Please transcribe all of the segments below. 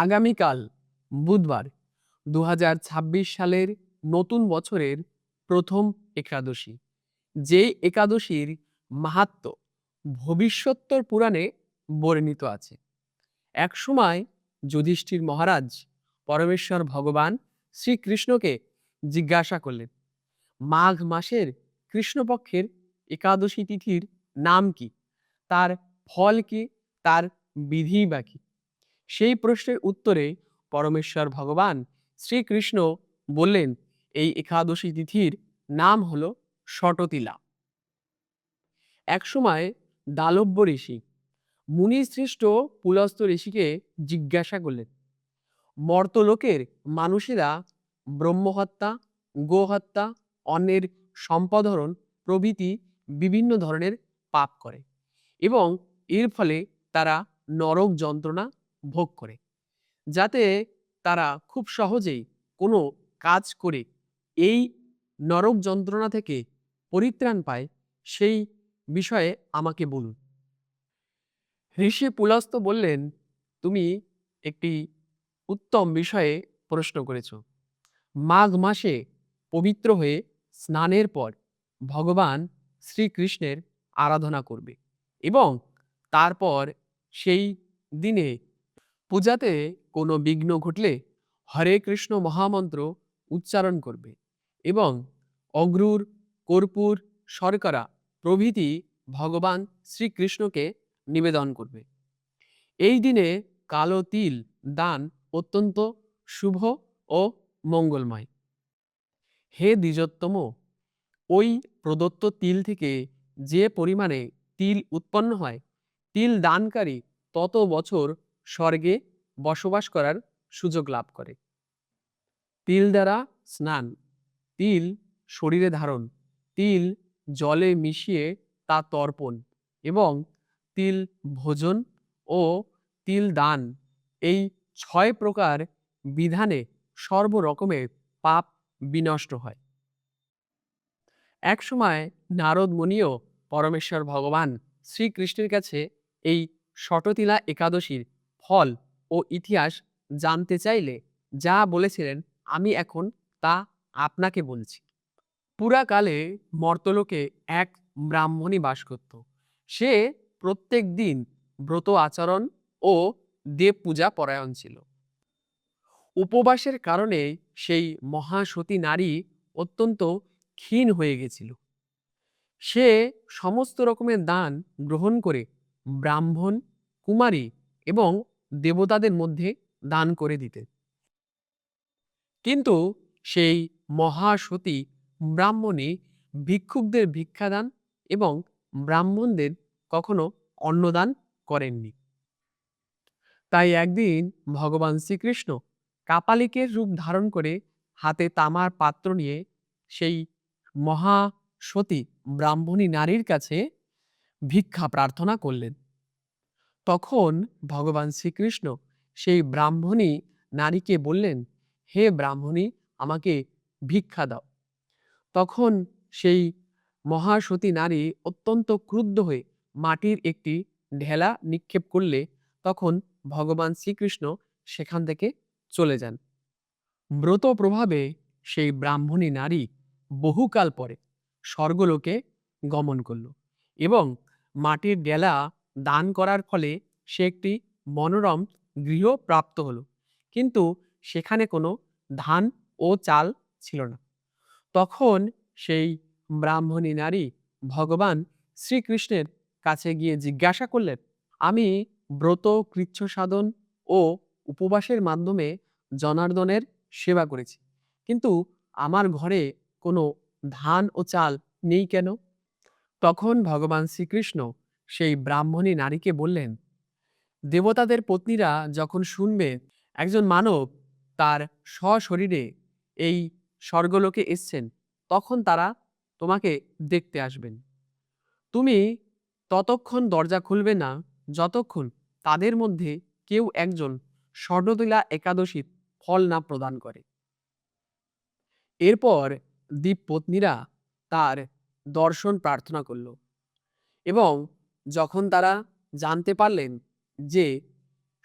আগামীকাল বুধবার ২০২৬ সালের নতুন বছরের প্রথম একাদশী। যে একাদশীর মাহাত্ম্য ভবিষ্যোত্তর পুরাণে বর্ণিত আছে। একসময় যুধিষ্ঠির মহারাজ পরমেশ্বর ভগবান শ্রীকৃষ্ণকে জিজ্ঞাসা করলেন, মাঘ মাসের কৃষ্ণপক্ষের একাদশী তিথির নাম কি, তার ফল কি, তার বিধি বা কি? সেই প্রশ্নের উত্তরে পরমেশ্বর ভগবান শ্রীকৃষ্ণ বললেন, এই একাদশী তিথির নাম হলো ষটতিলা। একসময় দালব্য ঋষি মুনিশ্রেষ্ঠ পুলস্ত্য ঋষিকে জিজ্ঞাসা করলেন, মর্তলোকের মানুষেরা ব্রহ্মহত্যা, গোহত্যা, অন্যের সম্পদহরণ প্রভৃতি বিভিন্ন ধরনের পাপ করে এবং এর ফলে তারা নরক যন্ত্রণা ভোগ করে। যাতে তারা খুব সহজেই কোনো কাজ করে এই নরক যন্ত্রণা থেকে পরিত্রাণ পায়, সেই বিষয়ে আমাকে বলুন। ঋষি পুলস্ত্য বললেন, তুমি একটি উত্তম বিষয়ে প্রশ্ন করেছ। মাঘ মাসে পবিত্র হয়ে স্নানের পর ভগবান শ্রীকৃষ্ণের আরাধনা করবে এবং তারপর সেই দিনে পূজাতে কোনো বিঘ্ন ঘটলে হরে কৃষ্ণ মহামন্ত্র উচ্চারণ করবে এবং অগ্রুর, কর্পূর, শর্করা প্রভৃতি ভগবান শ্রীকৃষ্ণকে নিবেদন করবে। এই দিনে কালো তিল দান অত্যন্ত শুভ ও মঙ্গলময়। হে দ্বিজোত্তম, ওই প্রদত্ত তিল থেকে যে পরিমাণে তিল উৎপন্ন হয়, তিল দানকারী তত বছর স্বর্গে বসবাস করার সুযোগ লাভ করে। তিল দ্বারা স্নান, তিল শরীরে ধারণ, তিল জলে মিশিয়ে তা তর্পণ এবং তিল ভোজন ও তিল দান, এই ৬ প্রকার বিধানে সর্বরকমের পাপ বিনষ্ট হয়। একসময় নারদ মুনিও পরমেশ্বর ভগবান শ্রীকৃষ্ণের কাছে এই ষটতিলা একাদশীর ফল ও ইতিহাস জানতে চাইলে যা বলেছিলেন, আমি এখন তা আপনাকে বলছি। পুরাকালে মর্তলোকে এক ব্রাহ্মণী বাস করত। সে প্রত্যেক দিন ব্রত আচরণ ও দেব পূজা পরায়ণ ছিল। উপবাসের কারণে সেই মহাসতী নারী অত্যন্ত ক্ষীণ হয়ে গেছিল। সে সমস্ত রকমের দান গ্রহণ করে ব্রাহ্মণ, কুমারী এবং দেবতাদের মধ্যে দান করে দিতে। কিন্তু সেই মহাসতী ব্রাহ্মণী ভিক্ষুকদের ভিক্ষাদান এবং ব্রাহ্মণদের কখনো অন্নদান করেননি। তাই একদিন ভগবান শ্রীকৃষ্ণ কাপালিকের রূপ ধারণ করে হাতে তামার পাত্র নিয়ে সেই মহাসতী ব্রাহ্মণী নারীর কাছে ভিক্ষা প্রার্থনা করলেন। তখন ভগবান শ্রীকৃষ্ণ সেই ব্রাহ্মণী নারীকে বললেন, হে ব্রাহ্মণী, আমাকে ভিক্ষা দাও। তখন সেই মহাসতী নারী অত্যন্ত ক্রুদ্ধ হয়ে মাটির একটি ঢেলা নিক্ষেপ করলে তখন ভগবান শ্রীকৃষ্ণ সেখান থেকে চলে যান। ব্রত প্রভাবে সেই ব্রাহ্মণী নারী বহুকাল পরে স্বর্গলোকে গমন করল এবং মাটির ডেলা দান করার ফলে সে একটি মনোরম গৃহ প্রাপ্ত হলো, কিন্তু সেখানে কোনো ধান ও চাল ছিল না। তখন সেই ব্রাহ্মণী নারী ভগবান শ্রীকৃষ্ণের কাছে গিয়ে জিজ্ঞাসা করলেন, আমি ব্রত, কৃচ্ছ সাধন ও উপবাসের মাধ্যমে জনার্দনের সেবা করেছি, কিন্তু আমার ঘরে কোনো ধান ও চাল নেই কেন? তখন ভগবান শ্রীকৃষ্ণ সেই ব্রাহ্মণী নারীকে বললেন, দেবতাদের পত্নীরা যখন শুনবে একজন মানব তার সশরীরে এই স্বর্গলোকে এসছেন, তখন তারা তোমাকে দেখতে আসবেন। তুমি ততক্ষণ দরজা খুলবে না যতক্ষণ তাদের মধ্যে কেউ একজন ষটতিলা একাদশীর ফল না প্রদান করে। এরপর দীপপত্নীরা তার দর্শন প্রার্থনা করল এবং যখন তারা জানতে পারলেন যে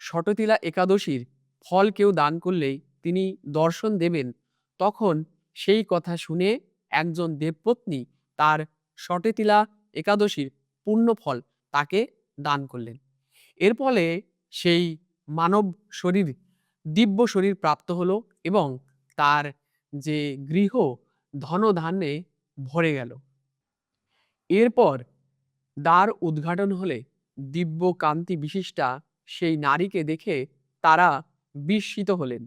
ষটতিলা একাদশীর ফল কেউ দান করলেই তিনি দর্শন দেবেন, তখন সেই কথা শুনে একজন দেবপত্নী তার ষটেতিলা একাদশীর পূর্ণ ফল তাকে দান করলেন। এর ফলে সেই মানব শরীর দিব্য শরীর প্রাপ্ত হলো এবং তার যে গৃহ ধনধান্যে ভরে গেল। এরপর দ্বার উদ্ঘাটন হলে দিব্য কান্তি বিশিষ্টা সেই নারীকে দেখে তারা বিস্মিত হলেন।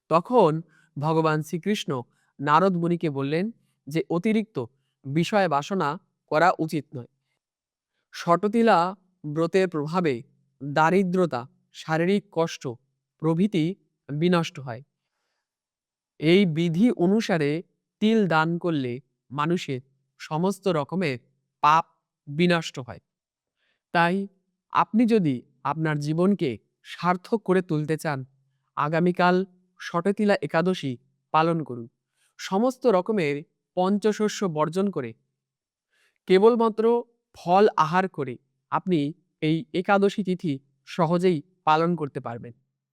তখন ভগবান শ্রীকৃষ্ণ নারদ মুনিকে বললেন যে অতিরিক্ত বিষয় বাসনা করা উচিত নয়। ষটতিলা ব্রতের প্রভাবে দারিদ্রতা, শারীরিক কষ্ট প্রভৃতি বিনষ্ট হয়। এই বিধি অনুসারে তিল দান করলে মানুষের সমস্ত রকমের পাপ বিনষ্ট হয়। তাই আপনি যদি আপনার জীবনকে সার্থক করে তুলতে চান, আগামীকাল ষটতিলা একাদশী পালন করুন। সমস্ত রকমের পঞ্চশস্য বর্জন করে কেবলমাত্র ফল আহার করে আপনি এই একাদশী তিথি সহজেই পালন করতে পারবেন।